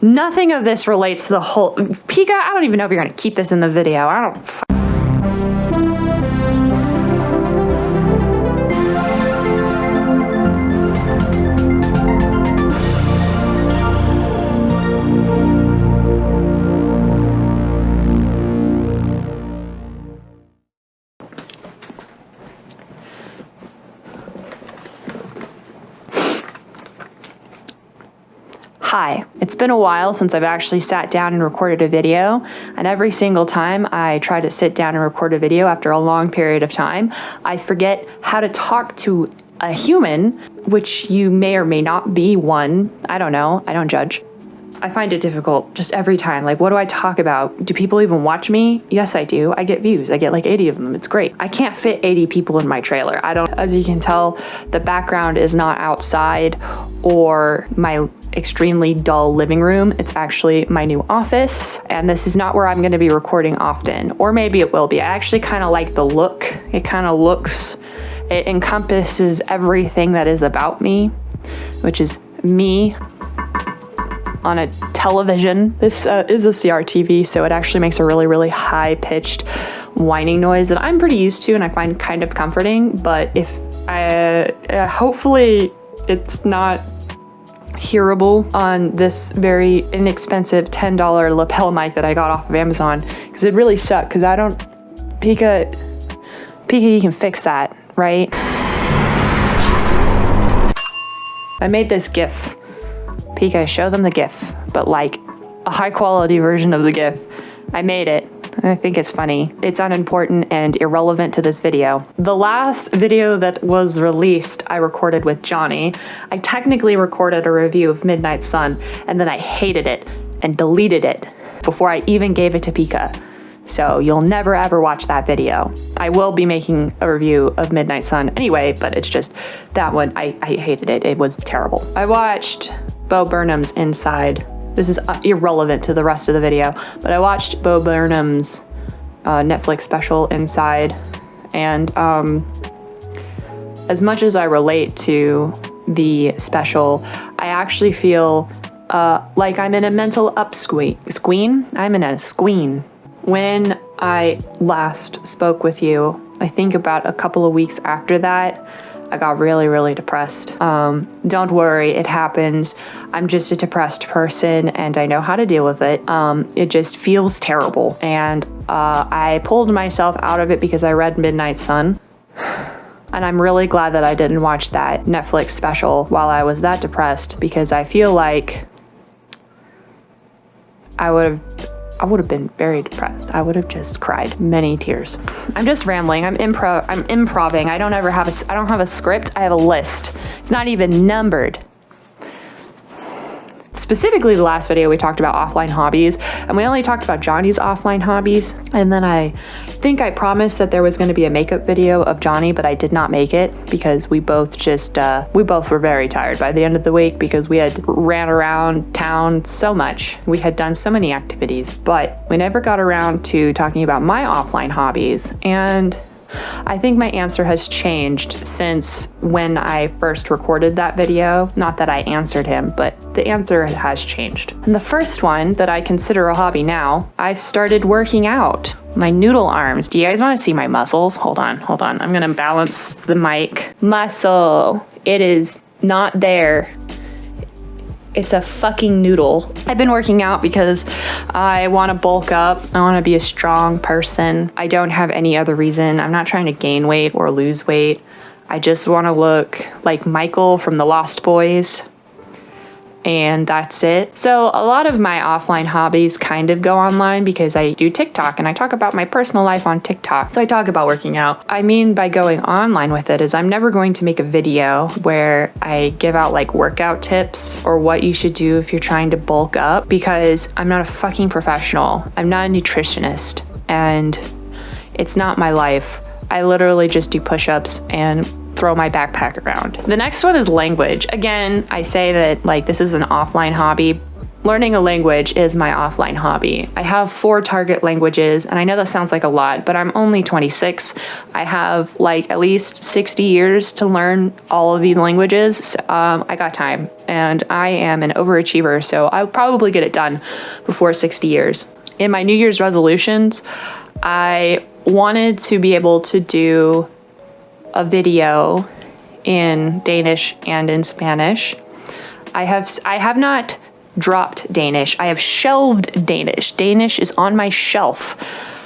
Nothing of this relates to the whole... Pika, I don't even know if you're gonna keep this in the video. I don't... Hi, it's been a while since I've actually sat down and recorded a video, and every single time I try to sit down and record a video after a long period of time, I forget how to talk to a human, which you may or may not be one. I don't know. I don't judge. I find it difficult just every time. Like, what do I talk about? Do people even watch me? Yes, I do. I get views. I get like 80 of them. It's great. I can't fit 80 people in my trailer. As you can tell, the background is not outside or my extremely dull living room. It's actually my new office, and this is not where I'm going to be recording often, or maybe it will be. I actually kind of like the look. It encompasses everything that is about me, which is me on a television. This is a CRTV, so it actually makes a really, really high-pitched whining noise that I'm pretty used to and I find kind of comforting, but hopefully it's not hearable on this very inexpensive $10 lapel mic that I got off of Amazon, because it really sucked, because I don't... Pika, you can fix that, right? I made this GIF. Pika, show them the GIF, but like a high quality version of the GIF. I made it. I think it's funny. It's unimportant and irrelevant to this video. The last video that was released, I recorded with Johnny. I technically recorded a review of Midnight Sun, and then I hated it and deleted it before I even gave it to Pika. So you'll never ever watch that video. I will be making a review of Midnight Sun anyway, but it's just that one, I hated it. It was terrible. I watched Bo Burnham's Inside. This is irrelevant to the rest of the video, but I watched Bo Burnham's Netflix special Inside, and as much as I relate to the special, I actually feel like I'm in a mental squeen. I'm in a squeen. When I last spoke with you, I think about a couple of weeks after that, I got really, really depressed. Don't worry, it happens. I'm just a depressed person and I know how to deal with it. It just feels terrible. And I pulled myself out of it because I read Midnight Sun. And I'm really glad that I didn't watch that Netflix special while I was that depressed, because I feel like I would have been very depressed. I would have just cried many tears. I'm just rambling. I'm improving. I don't have a script. I have a list. It's not even numbered. Specifically, the last video we talked about offline hobbies, and we only talked about Johnny's offline hobbies. And then I think I promised that there was going to be a makeup video of Johnny, but I did not make it because we both were very tired by the end of the week, because we had ran around town so much. We had done so many activities, but we never got around to talking about my offline hobbies. And I think my answer has changed since when I first recorded that video. Not that I answered him, but the answer has changed. And the first one that I consider a hobby now, I started working out. My noodle arms. Do you guys want to see my muscles? Hold on. I'm gonna balance the mic. Muscle. It is not there. It's a fucking noodle. I've been working out because I want to bulk up. I want to be a strong person. I don't have any other reason. I'm not trying to gain weight or lose weight. I just want to look like Michael from The Lost Boys. And that's it. So a lot of my offline hobbies kind of go online because I do TikTok and I talk about my personal life on TikTok. So I talk about working out. I mean by going online with it is I'm never going to make a video where I give out like workout tips or what you should do if you're trying to bulk up, because I'm not a fucking professional. I'm not a nutritionist and it's not my life. I literally just do push-ups and throw my backpack around. The next one is language. Again, I say that like this is an offline hobby learning a language is my offline hobby. I have 4 target languages, and I know that sounds like a lot, but I'm only 26. I have like at least 60 years to learn all of these languages. So, I got time, and I am an overachiever, so I'll probably get it done before 60 years. In my New Year's resolutions, I wanted to be able to do a video in Danish and in Spanish. I have not dropped Danish. I have shelved Danish. Danish is on my shelf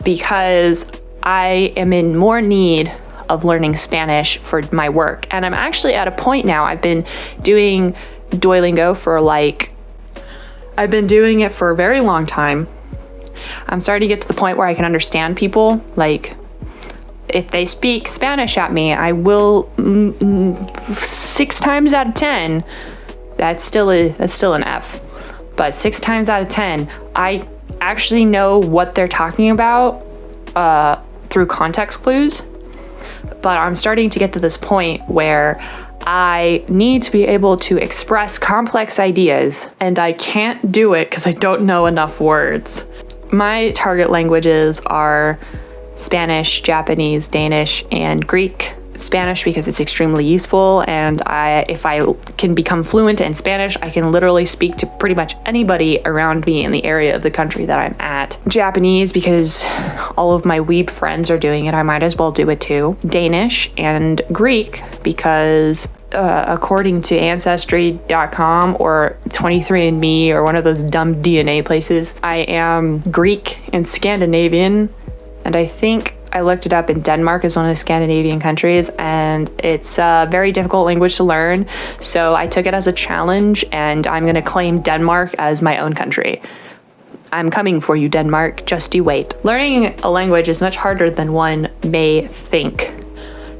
because I am in more need of learning Spanish for my work. And I'm actually at a point now, I've been doing Duolingo I've been doing it for a very long time. I'm starting to get to the point where I can understand people. Like, if they speak Spanish at me, I will 6 times out of 10, that's still an F. But 6 times out of 10, I actually know what they're talking about through context clues. But I'm starting to get to this point where I need to be able to express complex ideas, and I can't do it because I don't know enough words. My target languages are Spanish, Japanese, Danish, and Greek. Spanish because it's extremely useful, and if I can become fluent in Spanish, I can literally speak to pretty much anybody around me in the area of the country that I'm at. Japanese because all of my weeb friends are doing it, I might as well do it too. Danish and Greek because according to Ancestry.com or 23andMe or one of those dumb DNA places, I am Greek and Scandinavian, and I think I looked it up, in Denmark is one of the Scandinavian countries, and it's a very difficult language to learn. So I took it as a challenge, and I'm going to claim Denmark as my own country. I'm coming for you, Denmark. Just you wait. Learning a language is much harder than one may think.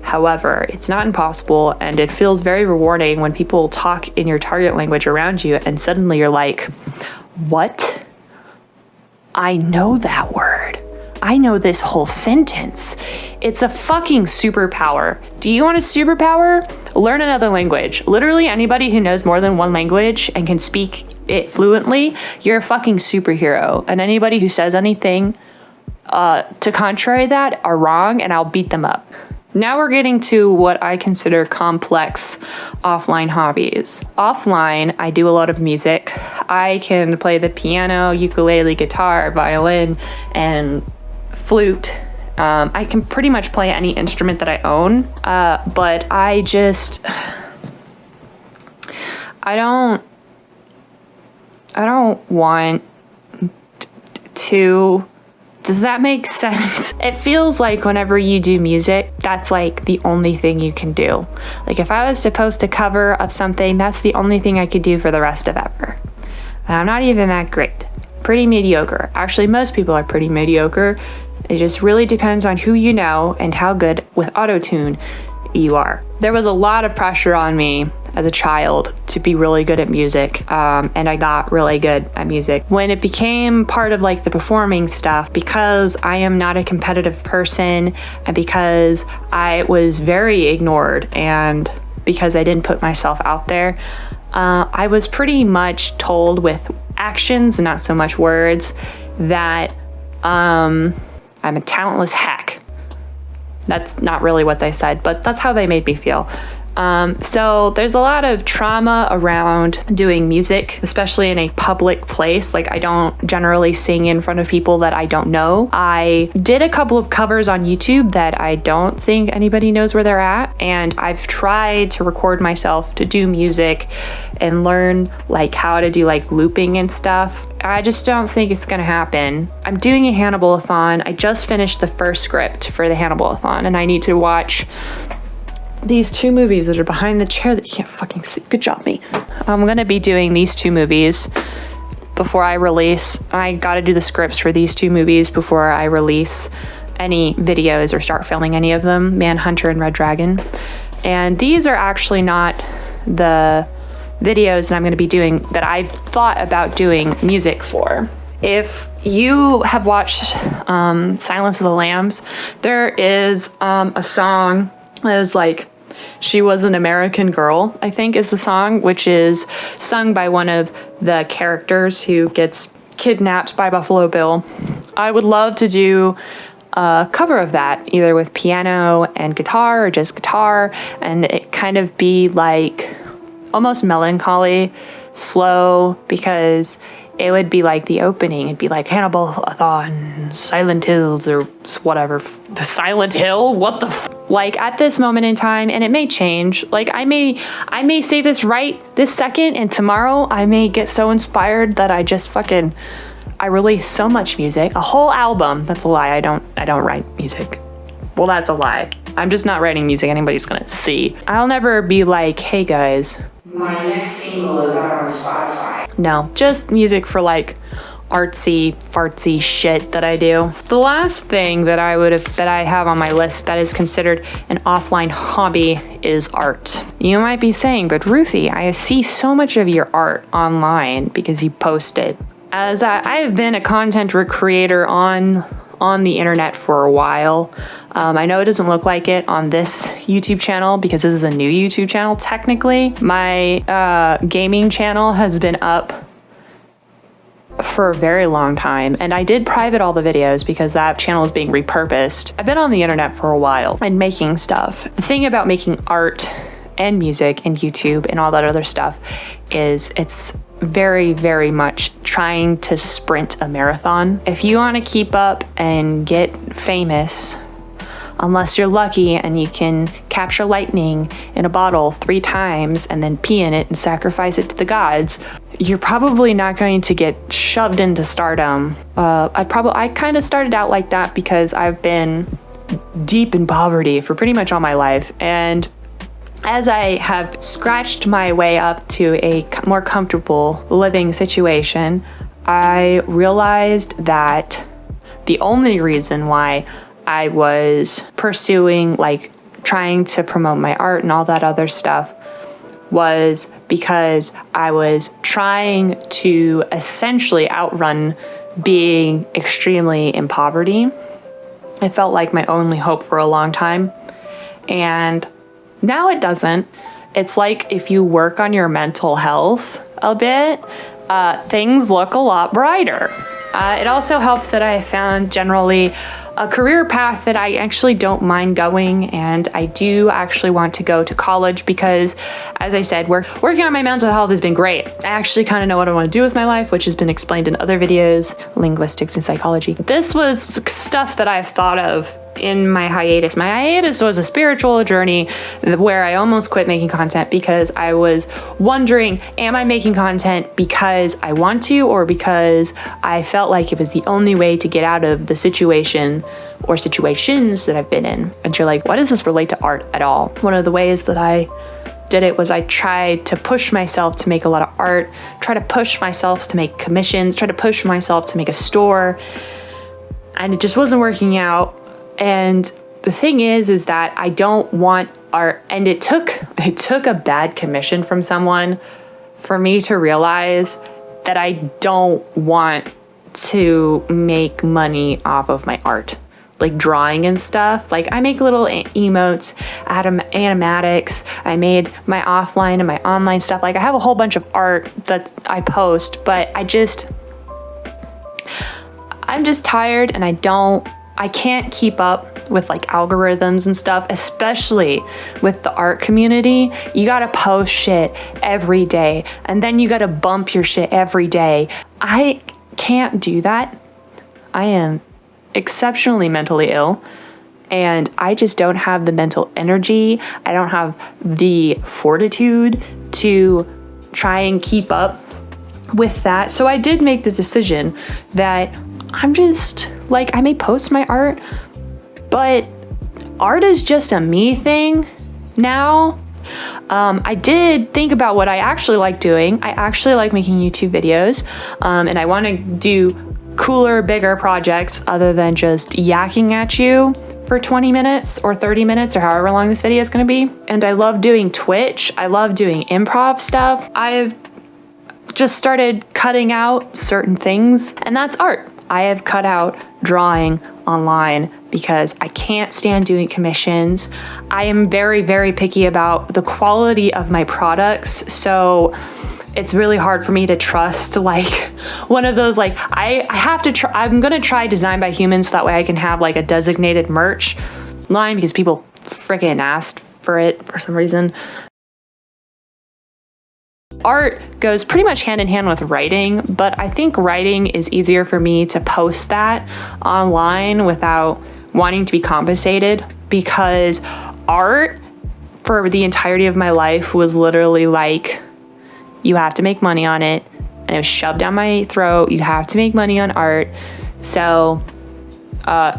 However, it's not impossible, and it feels very rewarding when people talk in your target language around you, and suddenly you're like, what? I know that word. I know this whole sentence. It's a fucking superpower. Do you want a superpower? Learn another language. Literally anybody who knows more than one language and can speak it fluently, you're a fucking superhero. And anybody who says anything to contrary that are wrong, and I'll beat them up. Now we're getting to what I consider complex offline hobbies. Offline, I do a lot of music. I can play the piano, ukulele, guitar, violin, and flute. I can pretty much play any instrument that I own, but I don't want to. Does that make sense? It feels like whenever you do music, that's like the only thing you can do. Like if I was to post a cover of something, that's the only thing I could do for the rest of ever. And I'm not even that great. Pretty mediocre. Actually, most people are pretty mediocre. It just really depends on who you know and how good with auto-tune you are. There was a lot of pressure on me as a child to be really good at music, and I got really good at music. When it became part of like the performing stuff, because I am not a competitive person, and because I was very ignored, and because I didn't put myself out there, I was pretty much told with actions, not so much words, that I'm a talentless hack. That's not really what they said, but that's how they made me feel. So there's a lot of trauma around doing music, especially in a public place. Like I don't generally sing in front of people that I don't know. I did a couple of covers on YouTube that I don't think anybody knows where they're at. And I've tried to record myself to do music and learn like how to do like looping and stuff. I just don't think it's gonna happen. I'm doing a Hannibal-a-thon. I just finished the first script for the Hannibal-a-thon, and I need to watch these 2 movies that are behind the chair that you can't fucking see. Good job, me. I'm gonna be doing these 2 movies before I release. I gotta do the scripts for these 2 movies before I release any videos or start filming any of them, Manhunter and Red Dragon. And these are actually not the videos that I'm gonna be doing that I thought about doing music for. If you have watched Silence of the Lambs, there is a song that is like She Was an American Girl, I think is the song, which is sung by one of the characters who gets kidnapped by Buffalo Bill. I would love to do a cover of that, either with piano and guitar or just guitar, and it kind of be like almost melancholy, slow, because it would be like the opening. It'd be like Hannibal Thawne, Silent Hills, or whatever. The Silent Hill? What the like at this moment in time, and it may change. Like I may say this right this second, and tomorrow I may get so inspired that I release so much music, a whole album. That's a lie. I don't write music. Well, that's a lie. I'm just not writing music anybody's gonna see. I'll never be like, hey guys, my next single is out on Spotify. No, just music for like artsy, fartsy shit that I do. The last thing that I have on my list that is considered an offline hobby is art. You might be saying, but Ruthie, I see so much of your art online because you post it. As I have been a content creator on the internet for a while. I know it doesn't look like it on this YouTube channel because this is a new YouTube channel technically. My gaming channel has been up for a very long time, and I did private all the videos because that channel is being repurposed. I've been on the internet for a while and making stuff. The thing about making art and music and YouTube and all that other stuff is it's very, very much trying to sprint a marathon. If you want to keep up and get famous, unless you're lucky and you can capture lightning in a bottle 3 times and then pee in it and sacrifice it to the gods, you're probably not going to get shoved into stardom. I kind of started out like that because I've been deep in poverty for pretty much all my life, and as I have scratched my way up to a more comfortable living situation, I realized that the only reason why I was pursuing, like, trying to promote my art and all that other stuff was because I was trying to essentially outrun being extremely in poverty. It felt like my only hope for a long time. And now it doesn't. It's like if you work on your mental health a bit, things look a lot brighter. It also helps that I found generally a career path that I actually don't mind going, and I do actually want to go to college because, as I said, working on my mental health has been great. I actually kind of know what I want to do with my life, which has been explained in other videos, linguistics and psychology. This was stuff that I've thought of in my hiatus. My hiatus was a spiritual journey where I almost quit making content because I was wondering, am I making content because I want to or because I felt like it was the only way to get out of the situation or situations that I've been in? And you're like, what does this relate to art at all? One of the ways that I did it was I tried to push myself to make a lot of art, try to push myself to make commissions, try to push myself to make a store, and it just wasn't working out. And the thing is that I don't want art, and it took a bad commission from someone for me to realize that I don't want to make money off of my art, like drawing and stuff. Like I make little emotes, animatics. I made my offline and my online stuff. Like I have a whole bunch of art that I post, but I'm just tired, and I can't keep up with like algorithms and stuff, especially with the art community. You gotta post shit every day, and then you gotta bump your shit every day. I can't do that. I am exceptionally mentally ill, and I just don't have the mental energy. I don't have the fortitude to try and keep up with that. So I did make the decision that I'm just like, I may post my art, but art is just a me thing now. I did think about what I actually like doing. I actually like making YouTube videos, and I want to do cooler, bigger projects other than just yakking at you for 20 minutes or 30 minutes or however long this video is going to be. And I love doing Twitch. I love doing improv stuff. I've just started cutting out certain things, and that's art. I have cut out drawing online because I can't stand doing commissions. I am very, very picky about the quality of my products. So it's really hard for me to trust like one of those, like I have to try, I'm gonna try Design by Humans so that way I can have like a designated merch line because people freaking asked for it for some reason. Art goes pretty much hand in hand with writing, but I think writing is easier for me to post that online without wanting to be compensated, because art for the entirety of my life was literally like, you have to make money on it, and it was shoved down my throat. You have to make money on art. So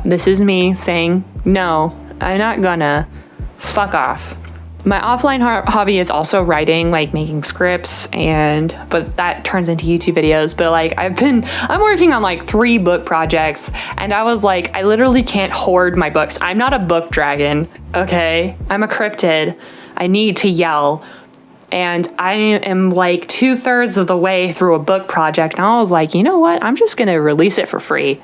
this is me saying, no, I'm not gonna. Fuck off. My offline hobby is also writing, like making scripts, but that turns into YouTube videos. But like I'm working on like 3 book projects, and I was like, I literally can't hoard my books. I'm not a book dragon, okay? I'm a cryptid. I need to yell. And I am like 2/3 of the way through a book project, and I was like, you know what? I'm just gonna release it for free.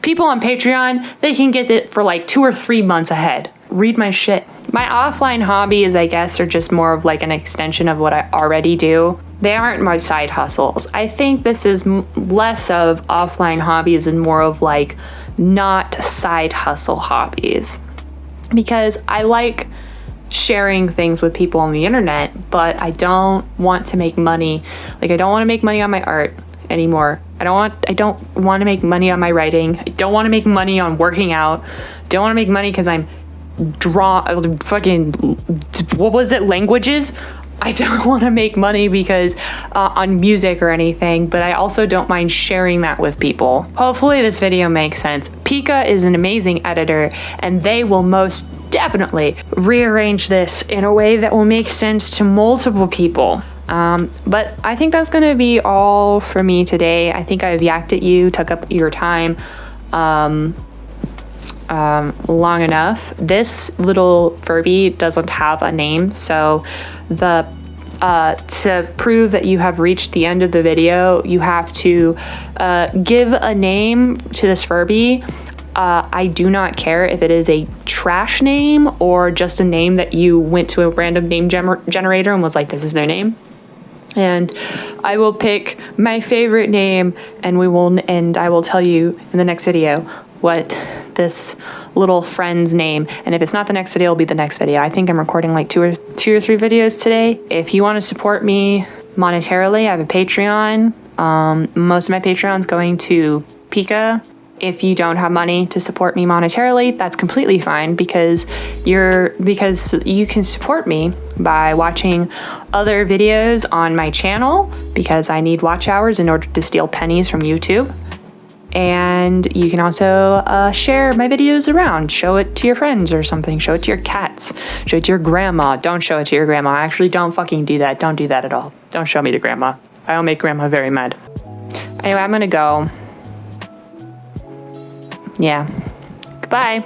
People on Patreon, they can get it for like 2 or 3 months ahead. Read my shit. My offline hobbies, I guess, are just more of like an extension of what I already do. They aren't my side hustles. I think this is less of offline hobbies and more of like not side hustle hobbies, because I like sharing things with people on the internet, but I don't want to make money. Like, I don't want to make money on my art anymore. I don't want to make money on my writing. I don't want to make money on working out. Don't want to make money because I'm languages. I don't want to make money because on music or anything, but I also don't mind sharing that with people. Hopefully this video makes sense. Pika is an amazing editor, and they will most definitely rearrange this in a way that will make sense to multiple people. But I think that's gonna be all for me today. I think I've yacked at you, took up your time long enough. This little Furby doesn't have a name, so to prove that you have reached the end of the video, you have to give a name to this Furby. I do not care if it is a trash name or just a name that you went to a random name generator and was like, this is their name. And I will pick my favorite name, and I will tell you in the next video what this little friend's name. And if it's not the next video, it'll be the next video. I think I'm recording like two or three videos today. If you want to support me monetarily, I have a Patreon. Most of my Patreon's going to Pika. If you don't have money to support me monetarily, that's completely fine, because you can support me by watching other videos on my channel, because I need watch hours in order to steal pennies from YouTube. And you can also share my videos around. Show it to your friends or something. Show it to your cats. Show it to your grandma. Don't show it to your grandma. Actually, don't fucking do that. Don't do that at all. Don't show me to grandma. I'll make grandma very mad. Anyway, I'm gonna go. Yeah. Goodbye.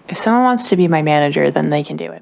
If someone wants to be my manager, then they can do it.